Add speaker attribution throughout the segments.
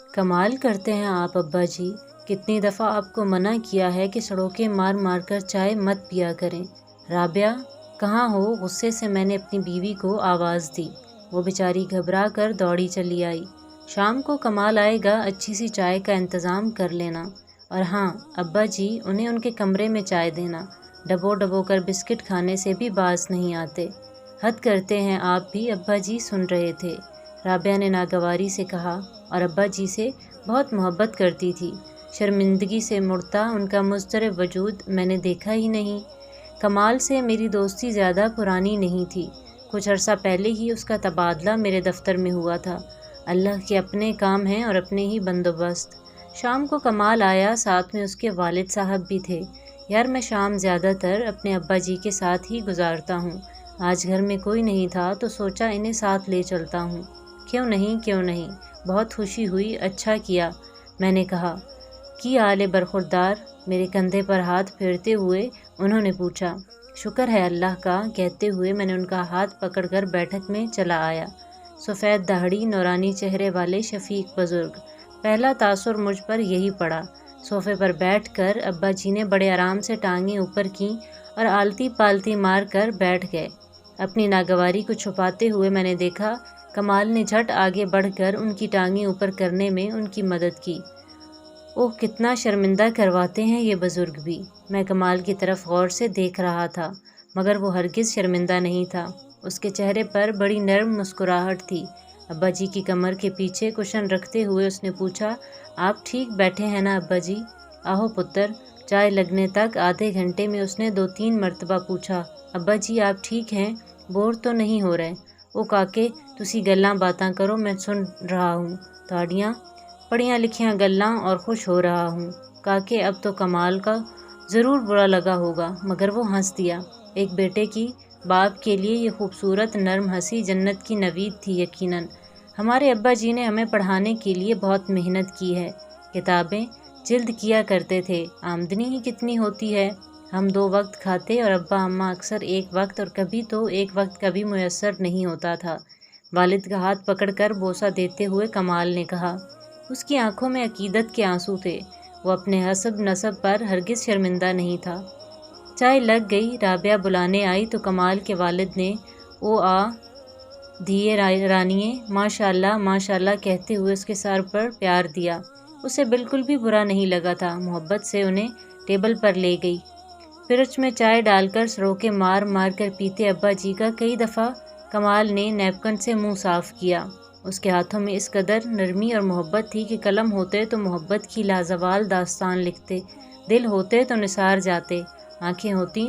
Speaker 1: کمال کرتے ہیں آپ ابا جی، کتنی دفعہ آپ کو منع کیا ہے کہ سڑوکیں مار مار کر چائے مت پیا کریں۔ رابعہ کہاں ہو؟ غصے سے میں نے اپنی بیوی کو آواز دی۔ وہ بیچاری گھبرا کر دوڑی چلی آئی۔ شام کو کمال آئے گا، اچھی سی چائے کا انتظام کر لینا، اور ہاں ابا جی انہیں ان کے کمرے میں چائے دینا، ڈبو ڈبو کر بسکٹ کھانے سے بھی باز نہیں آتے۔ حد کرتے ہیں آپ بھی ابا جی، سن رہے تھے، رابعہ نے ناگواری سے کہا، اور ابا جی سے بہت محبت کرتی تھی۔ شرمندگی سے مڑتا ان کا مضطرب وجود میں نے دیکھا ہی نہیں۔ کمال سے میری دوستی زیادہ پرانی نہیں تھی، کچھ عرصہ پہلے ہی اس کا تبادلہ میرے دفتر میں ہوا تھا۔ اللہ کے اپنے کام ہیں اور اپنے ہی بندوبست۔ شام کو کمال آیا، ساتھ میں اس کے والد صاحب بھی تھے۔ یار میں شام زیادہ تر اپنے ابا جی کے ساتھ ہی گزارتا ہوں، آج گھر میں کوئی نہیں تھا تو سوچا انہیں ساتھ لے چلتا ہوں۔ کیوں نہیں، بہت خوشی ہوئی، اچھا کیا، میں نے کہا۔ کی آل برخوردار؟ میرے کندھے پر ہاتھ پھیرتے ہوئے انہوں نے پوچھا۔ شکر ہے اللہ کا، کہتے ہوئے میں نے ان کا ہاتھ پکڑ کر بیٹھک میں چلا آیا۔ سفید داڑھی، نورانی چہرے والے شفیق بزرگ۔ پہلا تاثر مجھ پر یہی پڑا۔ صوفے پر بیٹھ کر ابا جی نے بڑے آرام سے ٹانگیں اوپر کیں اور آلتی پالتی مار کر بیٹھ گئے۔ اپنی ناگواری کو چھپاتے ہوئے میں نے دیکھا کمال نے جھٹ آگے بڑھ کر ان کی ٹانگیں اوپر کرنے میں ان کی مدد کی۔ اوہ کتنا شرمندہ کرواتے ہیں یہ بزرگ بھی۔ میں کمال کی طرف غور سے دیکھ رہا تھا، مگر وہ ہرگز شرمندہ نہیں تھا۔ اس کے چہرے پر بڑی نرم مسکراہٹ تھی۔ ابا جی کی کمر کے پیچھے کشن رکھتے ہوئے اس نے پوچھا، آپ ٹھیک بیٹھے ہیں نا ابا جی؟ آہو پتر۔ چائے لگنے تک آدھے گھنٹے میں اس نے 2-3 مرتبہ پوچھا، ابا جی آپ ٹھیک ہیں؟ بور تو نہیں ہو رہے؟ او کاکے تسی گلاں باتاں کرو، میں سن رہا ہوں تہاڈیاں پڑھیاں لکھیاں گلاں اور خوش ہو رہا ہوں۔ کاکے اب تو کمال کا ضرور برا لگا ہوگا، مگر وہ ہنس دیا۔ ایک بیٹے کی باپ کے لیے یہ خوبصورت نرم ہنسی جنت کی نوید تھی یقیناً۔ ہمارے ابا جی نے ہمیں پڑھانے کے لیے بہت محنت کی ہے، کتابیں جلد کیا کرتے تھے، آمدنی ہی کتنی ہوتی ہے۔ ہم 2 وقت کھاتے اور ابا اماں اکثر 1 وقت، اور کبھی تو 1 وقت کا بھی میسر نہیں ہوتا تھا۔ والد کا ہاتھ پکڑ کر بوسہ دیتے ہوئے کمال نے کہا۔ اس کی آنکھوں میں عقیدت کے آنسو تھے، وہ اپنے حسب نسب پر ہرگز شرمندہ نہیں تھا۔ چائے لگ گئی، رابعہ بلانے آئی تو کمال کے والد نے او آ دھیے رانیے، ماشاء اللہ کہتے ہوئے اس کے سر پر پیار دیا۔ اسے بالکل بھی برا نہیں لگا تھا، محبت سے انہیں ٹیبل پر لے گئی۔ فرج میں چائے ڈال کر سڑوکے مار مار کر پیتے ابا جی کا کئی دفعہ کمال نے نیپکن سے منہ صاف کیا۔ اس کے ہاتھوں میں اس قدر نرمی اور محبت تھی کہ قلم ہوتے تو محبت کی لازوال داستان لکھتے، دل ہوتے تو نثار جاتے، آنکھیں ہوتی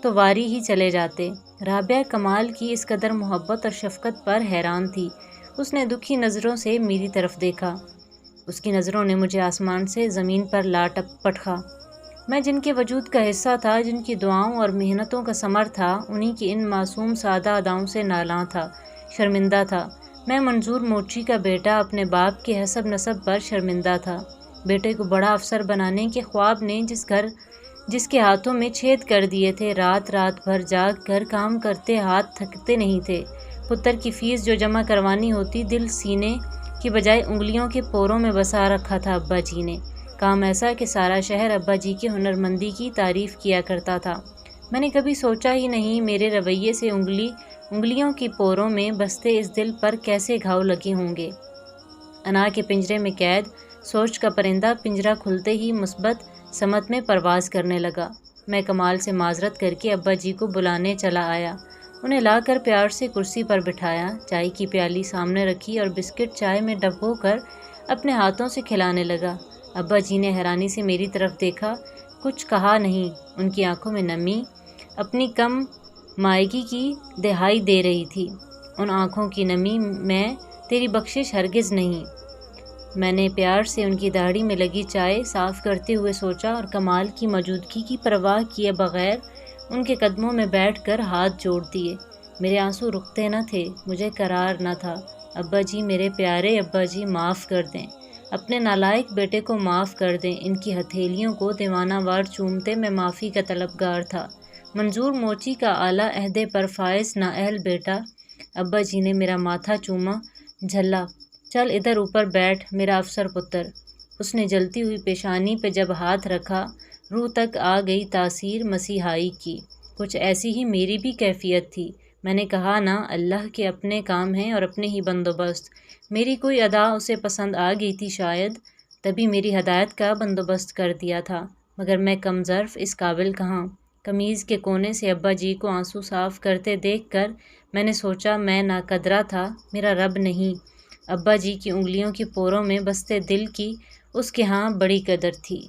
Speaker 1: تو واری ہی چلے جاتے۔ رابعہ کمال کی اس قدر محبت اور شفقت پر حیران تھی۔ اس نے دکھی نظروں سے میری طرف دیکھا۔ اس کی نظروں نے مجھے آسمان سے زمین پر لا پٹکا۔ میں جن کے وجود کا حصہ تھا، جن کی دعاؤں اور محنتوں کا ثمر تھا، انہی کی ان معصوم سادہ اداؤں سے نالاں تھا، شرمندہ تھا۔ میں منظور موچی کا بیٹا اپنے باپ کے حسب نسب پر شرمندہ تھا۔ بیٹے کو بڑا افسر بنانے کے خواب نے جس کے ہاتھوں میں چھید کر دیے تھے، رات بھر جاگ کر کام کرتے ہاتھ تھکتے نہیں تھے۔ پتر کی فیس جو جمع کروانی ہوتی، دل سینے کی بجائے انگلیوں کے پوروں میں بسا رکھا تھا ابا جی نے۔ کام ایسا کہ سارا شہر ابا جی کی ہنرمندی کی تعریف کیا کرتا تھا۔ میں نے کبھی سوچا ہی نہیں میرے رویے سے انگلیوں کی پوروں میں بستے اس دل پر کیسے گھاؤ لگے ہوں گے۔ انا کے پنجرے میں قید، سوچ کا پرندہ پنجرہ کھلتے ہی مثبت سمت میں پرواز کرنے لگا۔ میں کمال سے معذرت کر کے ابا جی کو بلانے چلا آیا، انہیں لا کر پیار سے کرسی پر بٹھایا، چائے کی پیالی سامنے رکھی اور بسکٹ چائے میں ڈبو کر اپنے ہاتھوں سے کھلانے لگا۔ ابا جی نے حیرانی سے میری طرف دیکھا، کچھ کہا نہیں۔ ان کی آنکھوں میں نمی اپنی کم مائگی کی دہائی دے رہی تھی۔ ان آنکھوں کی نمی میں تیری بخشش ہرگز نہیں۔ میں نے پیار سے ان کی داڑھی میں لگی چائے صاف کرتے ہوئے سوچا اور کمال کی موجودگی کی پرواہ کیے بغیر ان کے قدموں میں بیٹھ کر ہاتھ جوڑ دیے۔ میرے آنسو رکتے نہ تھے، مجھے قرار نہ تھا۔ ابا جی، میرے پیارے ابا جی، معاف کر دیں، اپنے نالائق بیٹے کو معاف کر دیں۔ ان کی ہتھیلیوں کو دیوانہ وار چومتے میں معافی کا طلبگار تھا۔ منظور موچی کا اعلیٰ عہدے پر فائز نااہل بیٹا۔ ابا جی نے میرا ماتھا چوما، جھلا، چل ادھر اوپر بیٹھ میرا افسر پتر۔ اس نے جلتی ہوئی پیشانی پہ جب ہاتھ رکھا، روح تک آ گئی تاثیر مسیحائی کی۔ کچھ ایسی ہی میری بھی کیفیت تھی۔ میں نے کہا نا، اللہ کے اپنے کام ہیں اور اپنے ہی بندوبست۔ میری کوئی ادا اسے پسند آ گئی تھی شاید، تبھی میری ہدایت کا بندوبست کر دیا تھا، مگر میں کم ظرف اس قابل کہاں۔ قمیض کے کونے سے ابا جی کو آنسو صاف کرتے دیکھ کر میں نے سوچا میں ناقدرہ تھا، میرا رب نہیں۔ ابا جی کی انگلیوں کی پوروں میں بستے دل کی اس کے ہاں بڑی قدر تھی۔